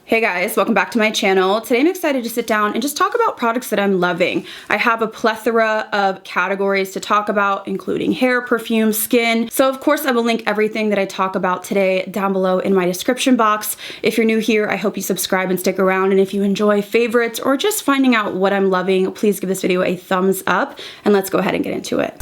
Hey guys, welcome back to my channel. Today I'm excited to sit down and just talk about products that I'm loving. I have a plethora of categories to talk about, including hair, perfume, skin. So of course I will link everything that I talk about today down below in my description box. If you're new here, I hope you subscribe and stick around. And if you enjoy favorites or just finding out what I'm loving, please give this video a thumbs up and let's go ahead and get into it.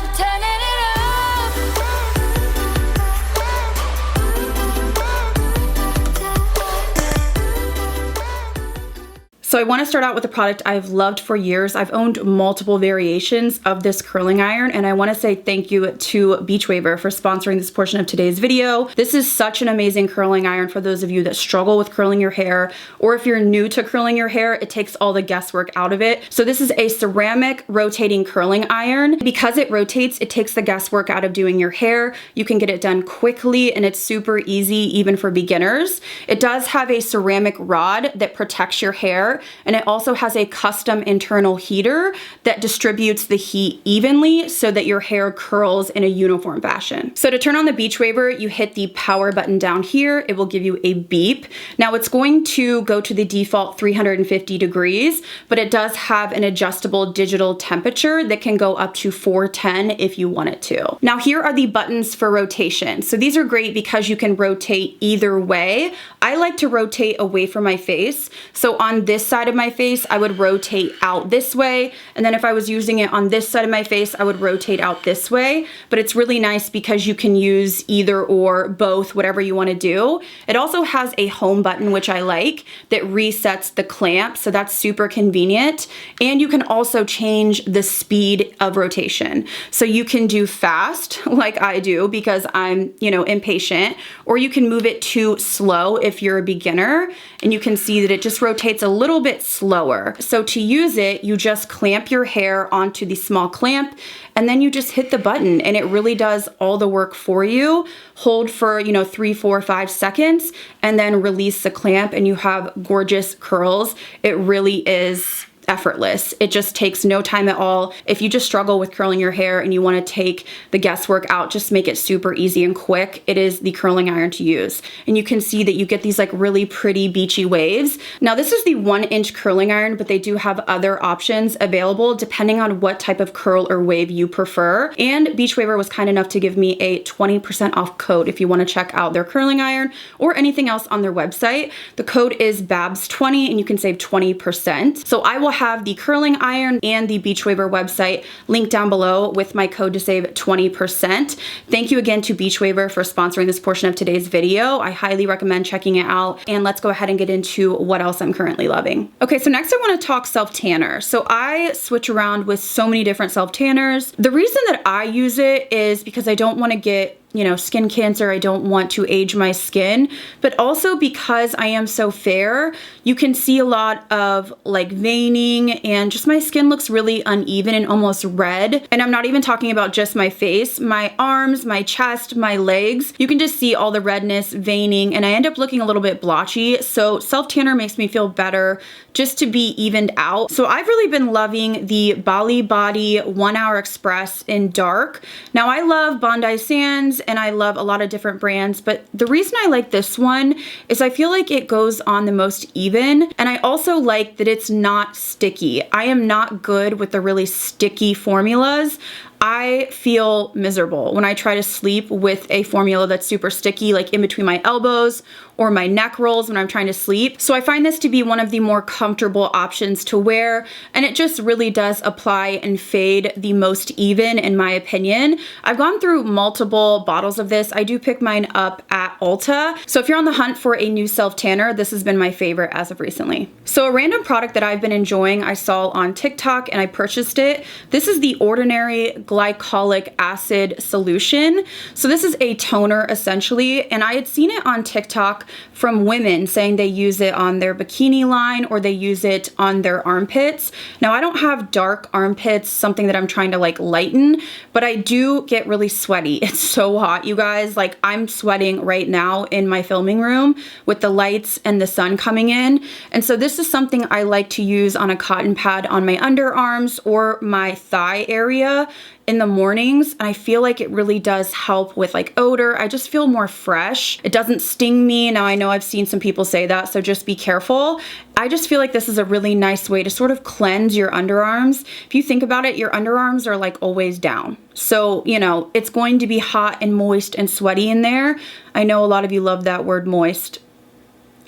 So I want to start out with a product I've loved for years. I've owned multiple variations of this curling iron, and I want to say thank you to Beach Waver for sponsoring this portion of today's video. This is such an amazing curling iron for those of you that struggle with curling your hair, or if you're new to curling your hair, it takes all the guesswork out of it. So this is a ceramic rotating curling iron. Because it rotates, it takes the guesswork out of doing your hair. You can get it done quickly, and it's super easy even for beginners. It does have a ceramic rod that protects your hair, and it also has a custom internal heater that distributes the heat evenly so that your hair curls in a uniform fashion. So to turn on the Beach Waver, you hit the power button down here. It will give you a beep. Now it's going to go to the default 350 degrees, but it does have an adjustable digital temperature that can go up to 410 if you want it to. Now here are the buttons for rotation. So these are great because you can rotate either way. I like to rotate away from my face. So on this side of my face, I would rotate out this way. And then if I was using it on this side of my face, I would rotate out this way. But it's really nice because you can use either or both, whatever you want to do. It also has a home button, which I like, that resets the clamp. So that's super convenient. And you can also change the speed of rotation. So you can do fast like I do because I'm, impatient, or you can move it to slow if you're a beginner. And you can see that it just rotates a little bit slower. So to use it, you just clamp your hair onto the small clamp and then you just hit the button and it really does all the work for you. Hold for, 3, 4, 5 seconds and then release the clamp and you have gorgeous curls. It really is effortless. It just takes no time at all. If you just struggle with curling your hair and you want to take the guesswork out, just make it super easy and quick. It is the curling iron to use. And you can see that you get these like really pretty beachy waves. Now this is the 1-inch curling iron, but they do have other options available depending on what type of curl or wave you prefer. And Beach Waver was kind enough to give me a 20% off code if you want to check out their curling iron or anything else on their website. The code is BabsBeauty and you can save 20%. So I will have the curling iron and the Beach Waver website linked down below with my code to save 20%. Thank you again to Beach Waver for sponsoring this portion of today's video. I highly recommend checking it out. And let's go ahead and get into what else I'm currently loving. Okay, so next I want to talk self-tanner. So I switch around with so many different self-tanners. The reason that I use it is because I don't want to get skin cancer. I don't want to age my skin, but also because I am so fair, you can see a lot of like veining and just my skin looks really uneven and almost red. And I'm not even talking about just my face, my arms, my chest, my legs. You can just see all the redness, veining, and I end up looking a little bit blotchy. So self-tanner makes me feel better just to be evened out. So I've really been loving the BabsBeauty 1 Hour Express in dark. Now I love Bondi Sands and I love a lot of different brands, but the reason I like this one is I feel like it goes on the most even, and I also like that it's not sticky. I am not good with the really sticky formulas. I feel miserable when I try to sleep with a formula that's super sticky, like in between my elbows or my neck rolls when I'm trying to sleep. So I find this to be one of the more comfortable options to wear, and it just really does apply and fade the most even in my opinion. I've gone through multiple bottles of this. I do pick mine up at Ulta. So if you're on the hunt for a new self-tanner, this has been my favorite as of recently. So a random product that I've been enjoying, I saw on TikTok and I purchased it. This is the Ordinary Glycolic Acid Solution. So this is a toner essentially, and I had seen it on TikTok from women saying they use it on their bikini line or they use it on their armpits. Now I don't have dark armpits, something that I'm trying to like lighten, but I do get really sweaty. It's so hot, you guys. Like I'm sweating right now in my filming room with the lights and the sun coming in. And so this is something I like to use on a cotton pad on my underarms or my thigh area. in the mornings, and I feel like it really does help with like odor. I just feel more fresh. It doesn't sting me. Now I know I've seen some people say that, so just be careful. I just feel like this is a really nice way to sort of cleanse your underarms. If you think about it, your underarms are like always down. So, you know, it's going to be hot and moist and sweaty in there. I know a lot of you love that word moist.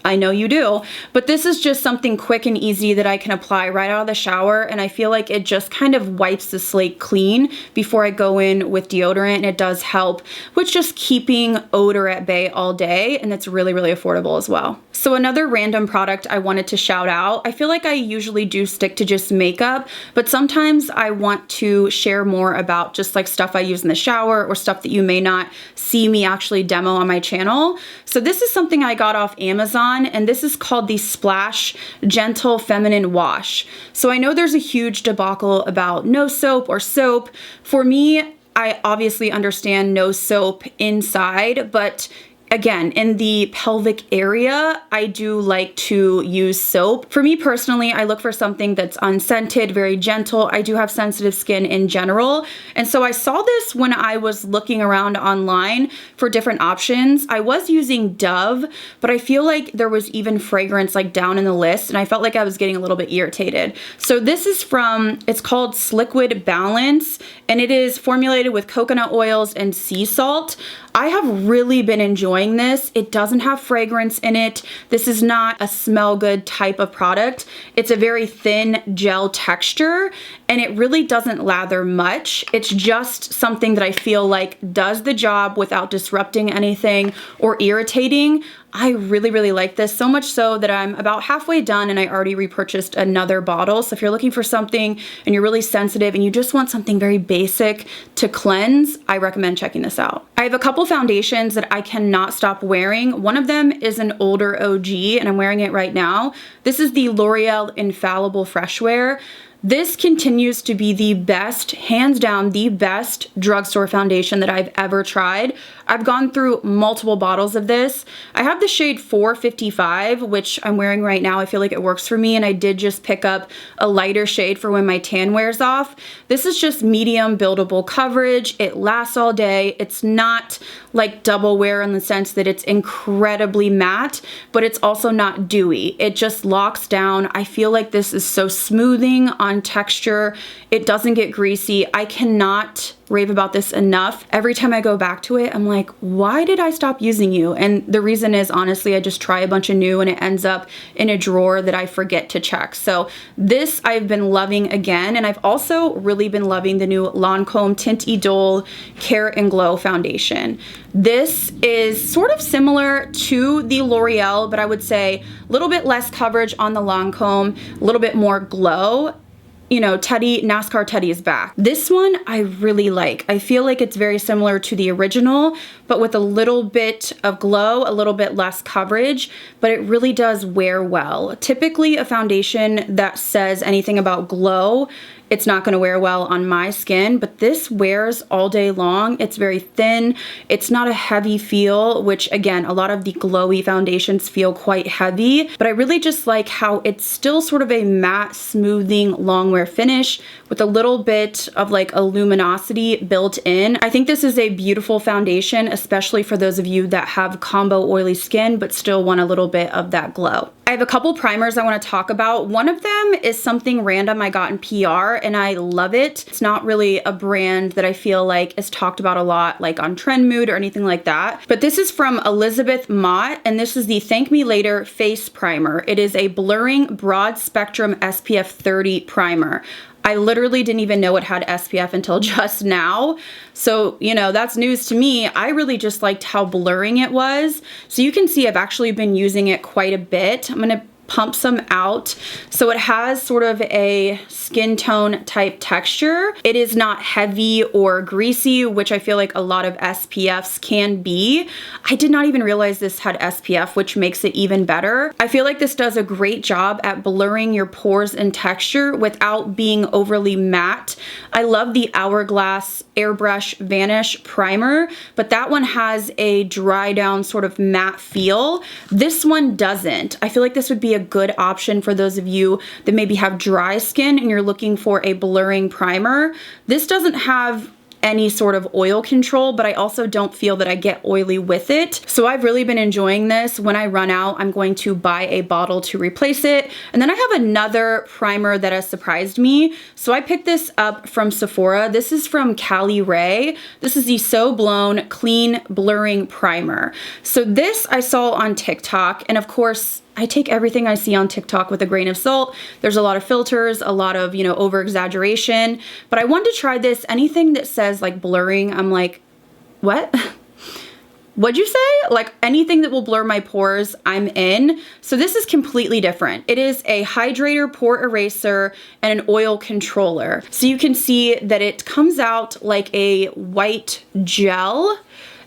I know you do, but this is just something quick and easy that I can apply right out of the shower, and I feel like it just kind of wipes the slate clean before I go in with deodorant, and it does help with just keeping odor at bay all day, and it's really, really affordable as well. So another random product I wanted to shout out, I feel like I usually do stick to just makeup, but sometimes I want to share more about just like stuff I use in the shower or stuff that you may not see me actually demo on my channel. So this is something I got off Amazon, and this is called the Splash Gentle Feminine Wash. So I know there's a huge debacle about no soap or soap. For me, I obviously understand no soap inside, but again, in the pelvic area, I do like to use soap. For me personally, I look for something that's unscented, very gentle. I do have sensitive skin in general. And so I saw this when I was looking around online for different options. I was using Dove, but I feel like there was even fragrance like down in the list, and I felt like I was getting a little bit irritated. So this is from, it's called Sliquid Balance, and it is formulated with coconut oils and sea salt. I have really been enjoying this. It doesn't have fragrance in it. This is not a smell good type of product. It's a very thin gel texture, and it really doesn't lather much. It's just something that I feel like does the job without disrupting anything or irritating. I really, really like this, so much so that I'm about halfway done and I already repurchased another bottle. So if you're looking for something and you're really sensitive and you just want something very basic to cleanse, I recommend checking this out. I have a couple foundations that I cannot stop wearing. One of them is an older OG, and I'm wearing it right now. This is the L'Oreal Infallible Fresh Wear. This continues to be the best, hands down, the best drugstore foundation that I've ever tried. I've gone through multiple bottles of this. I have the shade 455, which I'm wearing right now. I feel like it works for me, and I did just pick up a lighter shade for when my tan wears off. This is just medium buildable coverage. It lasts all day. It's not like double wear in the sense that it's incredibly matte, but it's also not dewy. It just locks down. I feel like this is so smoothing on texture. It doesn't get greasy. I cannot rave about this enough. Every time I go back to it, I'm like, why did I stop using you? And the reason is, honestly, I just try a bunch of new and it ends up in a drawer that I forget to check. So this I've been loving again, and I've also really been loving the new Lancome Tint Idole Care and Glow foundation. This is sort of similar to the L'Oreal, but I would say a little bit less coverage on the Lancome, a little bit more glow. You know, Teddy, NASCAR Teddy is back. This one I really like. I feel like it's very similar to the original, but with a little bit of glow, a little bit less coverage, but it really does wear well. Typically a foundation that says anything about glow, it's not gonna wear well on my skin, but this wears all day long. It's very thin. It's not a heavy feel, which again, a lot of the glowy foundations feel quite heavy, but I really just like how it's still sort of a matte, smoothing, long wear finish with a little bit of like a luminosity built in. I think this is a beautiful foundation, especially for those of you that have combo oily skin, but still want a little bit of that glow. I have a couple primers I want to talk about. One of them is something random I got in PR, and I love it. It's not really a brand that I feel like is talked about a lot, like on Trend Mood or anything like that. But this is from Elizabeth Mott, and this is the Thank Me Later Face Primer. It is a blurring broad spectrum SPF 30 primer. I literally didn't even know it had SPF until just now. So, you know, that's news to me. I really just liked how blurring it was. So you can see I've actually been using it quite a bit. I'm gonna pump some out. So it has sort of a skin tone type texture. It is not heavy or greasy, which I feel like a lot of SPFs can be. I did not even realize this had SPF, which makes it even better. I feel like this does a great job at blurring your pores and texture without being overly matte. I love the Hourglass Airbrush Vanish Primer, but that one has a dry down sort of matte feel. This one doesn't. I feel like this would be a a good option for those of you that maybe have dry skin and you're looking for a blurring primer. This doesn't have any sort of oil control, but I also don't feel that I get oily with it. So I've really been enjoying this. When I run out, I'm going to buy a bottle to replace it. And then I have another primer that has surprised me. So I picked this up from Sephora. This is from Cali Ray. This is the So Blown Clean Blurring Primer. So this I saw on TikTok, and of course, I take everything I see on TikTok with a grain of salt. There's a lot of filters, a lot of, over exaggeration, but I wanted to try this. Anything that says like blurring, I'm like, what? What'd you say? Like anything that will blur my pores, I'm in. So this is completely different. It is a hydrator, pore eraser, and an oil controller. So you can see that it comes out like a white gel.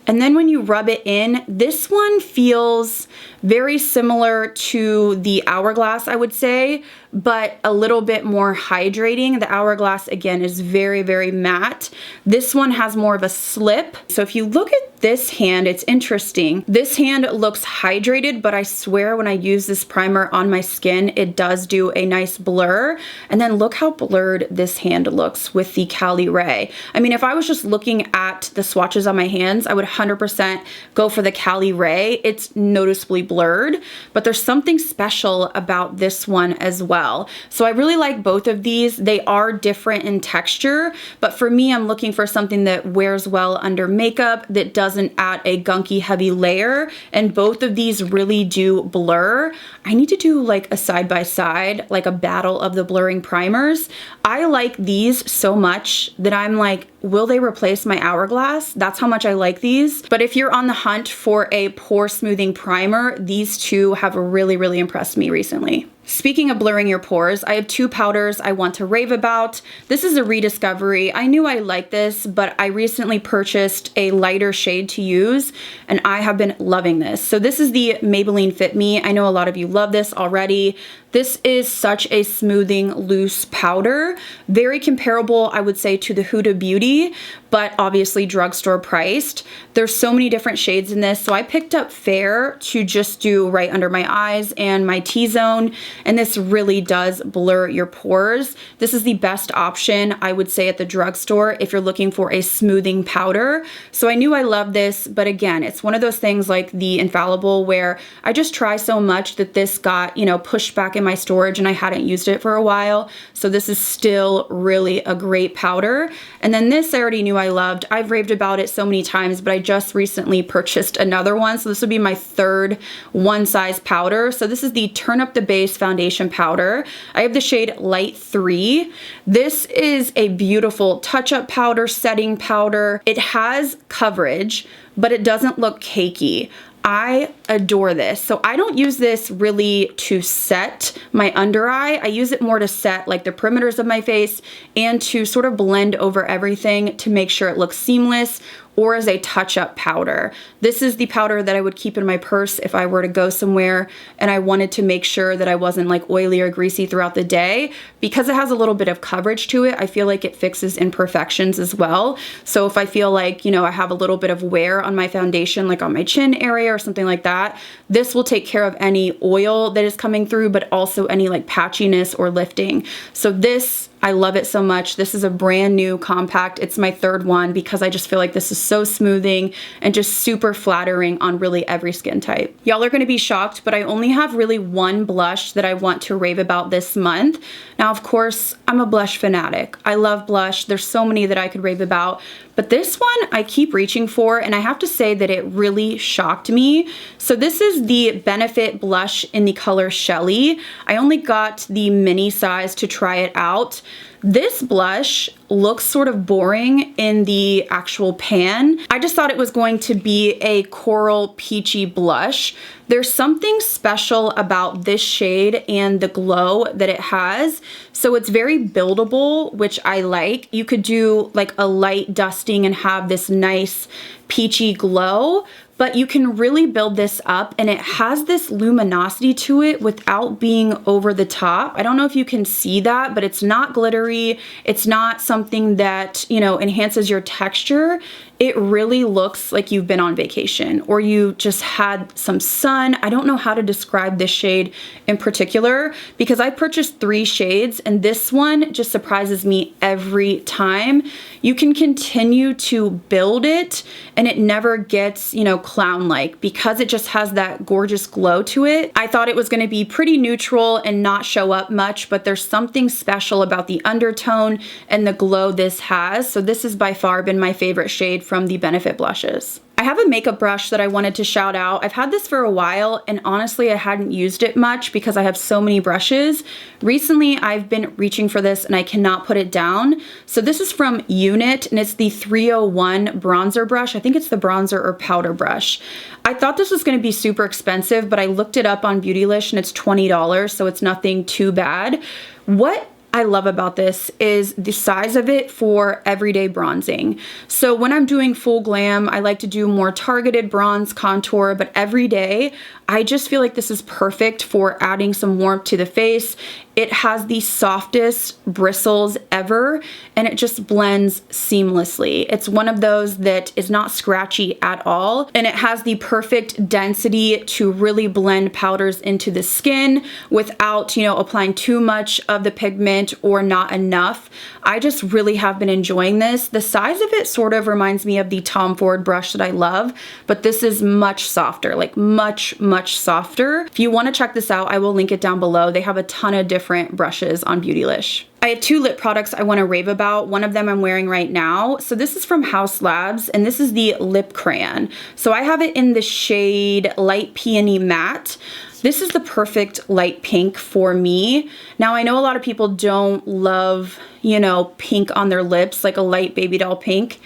And then when you rub it in, this one feels very similar to the Hourglass, I would say, but a little bit more hydrating. The Hourglass, again, is very, very matte. This one has more of a slip. So if you look at this hand, it's interesting. This hand looks hydrated, but I swear when I use this primer on my skin, it does do a nice blur. And then look how blurred this hand looks with the Cali Ray. I mean, if I was just looking at the swatches on my hands, I would 100% go for the Cali Ray. It's noticeably blurred, but there's something special about this one as well. So I really like both of these. They are different in texture, but for me, I'm looking for something that wears well under makeup, that doesn't add a gunky heavy layer, and both of these really do blur. I need to do like a side by side, like a battle of the blurring primers. I like these so much that I'm like, will they replace my Hourglass? That's how much I like these. But if you're on the hunt for a pore smoothing primer, these two have really, really impressed me recently. Speaking of blurring your pores, I have two powders I want to rave about. This is a rediscovery. I knew I liked this, but I recently purchased a lighter shade to use, and I have been loving this. So this is the Maybelline Fit Me. I know a lot of you love this already. This is such a smoothing loose powder. Very comparable, I would say, to the Huda Beauty, but obviously drugstore priced. There's so many different shades in this, so I picked up Fair to just do right under my eyes and my T-zone, and this really does blur your pores. This is the best option, I would say, at the drugstore if you're looking for a smoothing powder. So I knew I loved this, but again, it's one of those things like the Infallible where I just try so much that this got, pushed back in my storage and I hadn't used it for a while. So this is still really a great powder. And then this I already knew I loved. I've raved about it so many times, but I just recently purchased another one. So this would be my third one size powder. So this is the Turn Up the Base Foundation Powder. I have the shade Light 3. This is a beautiful touch-up powder, setting powder. It has coverage, but it doesn't look cakey. I adore this. So I don't use this really to set my under eye. I use it more to set like the perimeters of my face and to sort of blend over everything to make sure it looks seamless, or as a touch-up powder. This is the powder that I would keep in my purse if I were to go somewhere and I wanted to make sure that I wasn't like oily or greasy throughout the day. Because it has a little bit of coverage to it, I feel like it fixes imperfections as well. So if I feel like, I have a little bit of wear on my foundation, like on my chin area or something like that, this will take care of any oil that is coming through, but also any like patchiness or lifting. So this, I love it so much. This is a brand new compact. It's my third one because I just feel like this is so smoothing and just super flattering on really every skin type. Y'all are gonna be shocked, but I only have really one blush that I want to rave about this month. Now, of course, I'm a blush fanatic. I love blush. There's so many that I could rave about, but this one I keep reaching for, and I have to say that it really shocked me. So this is the Benefit blush in the color Shelly. I only got the mini size to try it out. This blush looks sort of boring in the actual pan. I just thought it was going to be a coral peachy blush. There's something special about this shade and the glow that it has. So it's very buildable, which I like. You could do like a light dusting and have this nice peachy glow, but you can really build this up, and it has this luminosity to it without being over the top. I don't know if you can see that, but it's not glittery. It's not something that, enhances your texture. it really looks like you've been on vacation or you just had some sun. I don't know how to describe this shade in particular because I purchased 3 shades and this one just surprises me every time. You can continue to build it and it never gets, you know, clown-like because it just has that gorgeous glow to it. I thought it was going to be pretty neutral and not show up much, but there's something special about the undertone and the glow this has. So this has by far been my favorite shade from the Benefit blushes. I have a makeup brush that I wanted to shout out. I've had this for a while and honestly I hadn't used it much because I have so many brushes. Recently I've been reaching for this and I cannot put it down. So this is from Unit and it's the 301 bronzer brush. I think it's the bronzer or powder brush. I thought this was going to be super expensive, but I looked it up on Beautylish and it's $20, so it's nothing too bad. What I love about this is the size of it for everyday bronzing. So when I'm doing full glam, I like to do more targeted bronze contour, but every day, I just feel like this is perfect for adding some warmth to the face. It has the softest bristles ever, and it just blends seamlessly. It's one of those that is not scratchy at all, and it has the perfect density to really blend powders into the skin without, you know, applying too much of the pigment or not enough. I just really have been enjoying this. The size of it sort of reminds me of the Tom Ford brush that I love, but this is much softer, like much softer. If you want to check this out, I will link it down below. They have a ton of different brushes on Beautylish. I have 2 lip products I want to rave about. One of them I'm wearing right now. So this is from Haus Labs and this is the lip crayon. So I have it in the shade Light Peony Matte. This is the perfect light pink for me. Now I know a lot of people don't love, you know, pink on their lips, like a light baby doll pink.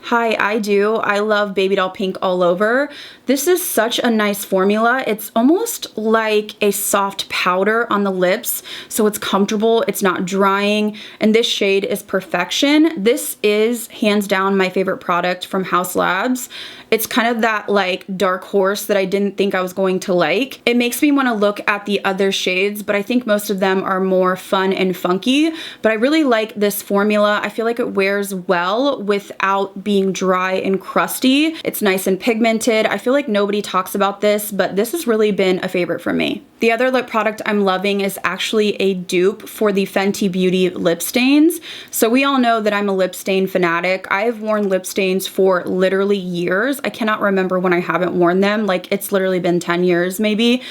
Hi, I do. I love baby doll pink all over. This is such a nice formula. It's almost like a soft powder on the lips, so it's comfortable, it's not drying, and this shade is perfection. This is hands down my favorite product from Haus Labs. It's kind of that like dark horse that I didn't think I was going to like. It makes me want to look at the other shades, but I think most of them are more fun and funky, but I really like this formula. I feel like it wears well without being dry and crusty. It's nice and pigmented. I feel like nobody talks about this, but this has really been a favorite for me. The other lip product I'm loving is actually a dupe for the Fenty Beauty lip stains. So we all know that I'm a lip stain fanatic. I've worn lip stains for literally years. I cannot remember when I haven't worn them. Like it's literally been 10 years maybe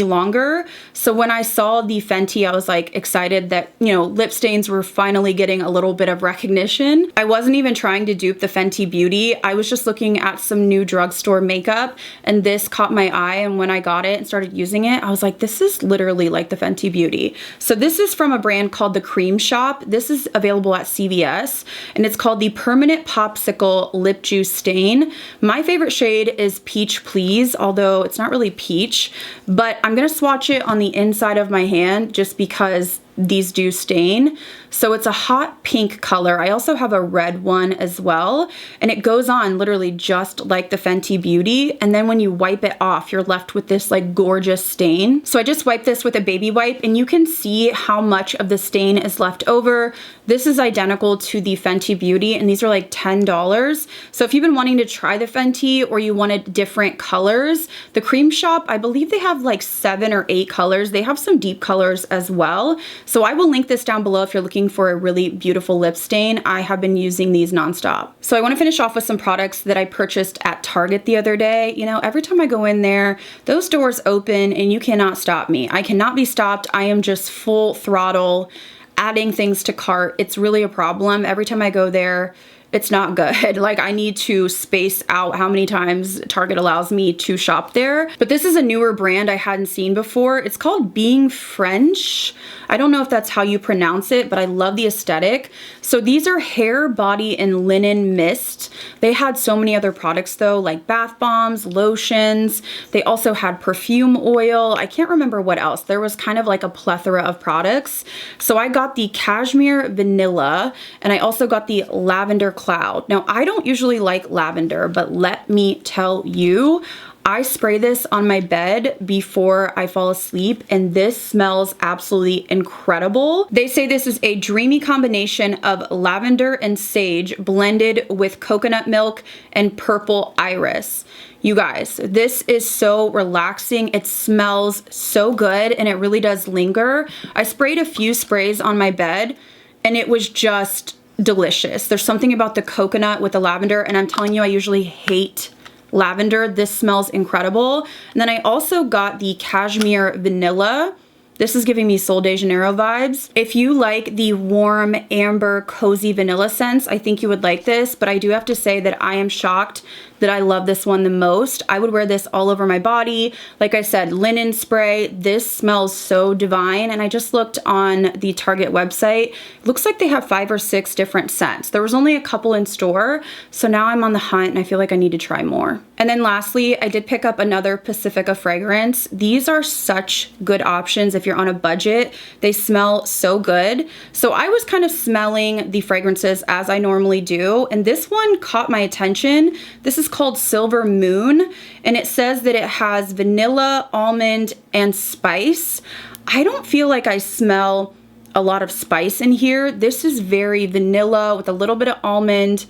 longer. So when I saw the Fenty, I was like excited that, you know, lip stains were finally getting a little bit of recognition. I wasn't even trying to dupe the Fenty Beauty. I was just looking at some new drugstore makeup and this caught my eye, and when I got it and started using it, I was like, this is literally like the Fenty Beauty. So this is from a brand called The Cream Shop. This is available at CVS and it's called the Permanent Popsicle Lip Juice Stain. My favorite shade is Peach Please, although it's not really peach, but I'm gonna swatch it on the inside of my hand just because these do stain. So it's a hot pink color. I also have a red one as well, and it goes on literally just like the Fenty Beauty, and then when you wipe it off, you're left with this like gorgeous stain. So I just wiped this with a baby wipe and you can see how much of the stain is left over. This is identical to the Fenty Beauty and these are like $10. So if you've been wanting to try the Fenty or you wanted different colors, the Cream Shop, I believe they have like 7 or 8 colors. They have some deep colors as well. So I will link this down below if you're looking for a really beautiful lip stain. I have been using these nonstop. So I want to finish off with some products that I purchased at Target the other day. You know, every time I go in there, those doors open and you cannot stop me. I cannot be stopped. I am just full throttle adding things to cart. It's really a problem. Every time I go there, it's not good. Like I need to space out how many times Target allows me to shop there. But this is a newer brand I hadn't seen before. It's called Being French. I don't know if that's how you pronounce it, but I love the aesthetic. So these are hair, body, and linen mist. They had so many other products though, like bath bombs, lotions. They also had perfume oil. I can't remember what else. There was kind of like a plethora of products. So I got the Cashmere Vanilla, and I also got the Lavender Cloud. Now, I don't usually like lavender, but let me tell you, I spray this on my bed before I fall asleep, and this smells absolutely incredible. They say this is a dreamy combination of lavender and sage blended with coconut milk and purple iris. You guys, this is so relaxing. It smells so good, and it really does linger. I sprayed a few sprays on my bed, and it was just delicious. There's something about the coconut with the lavender, and I'm telling you, I usually hate lavender. This smells incredible. And then I also got the cashmere vanilla. This is giving me Sol de Janeiro vibes. If you like the warm, amber, cozy vanilla scents, I think you would like this, but I do have to say that I am shocked that I love this one the most. I would wear this all over my body. Like I said, linen spray. This smells so divine. And I just looked on the Target website. It looks like they have 5 or 6 different scents. There was only a couple in store, so now I'm on the hunt and I feel like I need to try more. And then lastly, I did pick up another Pacifica fragrance. These are such good options if you're on a budget. They smell so good. So I was kind of smelling the fragrances as I normally do, and this one caught my attention. This is called Silver Moon, and it says that it has vanilla, almond, and spice. I don't feel like I smell a lot of spice in here. This is very vanilla with a little bit of almond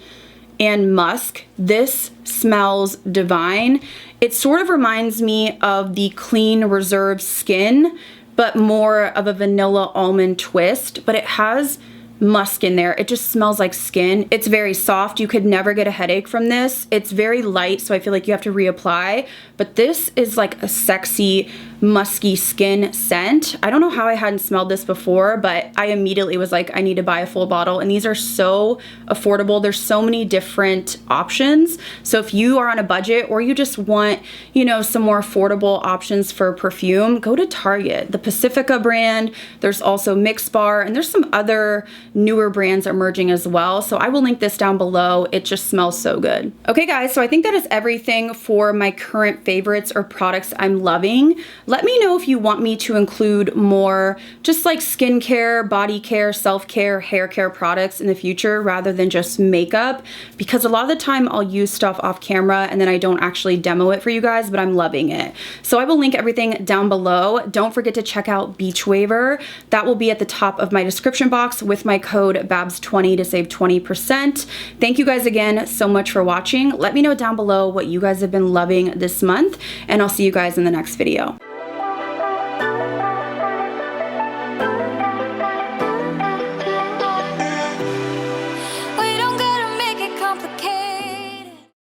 and musk. This smells divine. It sort of reminds me of the Clean Reserve Skin, but more of a vanilla almond twist, but it has musk in there. It just smells like skin. It's very soft. You could never get a headache from this. It's very light, so I feel like you have to reapply, but this is like a sexy, musky skin scent. I don't know how I hadn't smelled this before, but I immediately was like, I need to buy a full bottle, and these are so affordable. There's so many different options. So if you are on a budget or you just want, you know, some more affordable options for perfume, go to Target. The Pacifica brand, there's also Mix Bar, and there's some other newer brands emerging as well. So I will link this down below. It just smells so good. Okay guys, so I think that is everything for my current favorites or products I'm loving. Let me know if you want me to include more just like skincare, body care, self-care, hair care products in the future rather than just makeup, because a lot of the time I'll use stuff off camera and then I don't actually demo it for you guys, but I'm loving it. So I will link everything down below. Don't forget to check out Beach Waver. That will be at the top of my description box with my code BabsBeauty to save 20%. Thank you guys again so much for watching. Let me know down below what you guys have been loving this month, and I'll see you guys in the next video.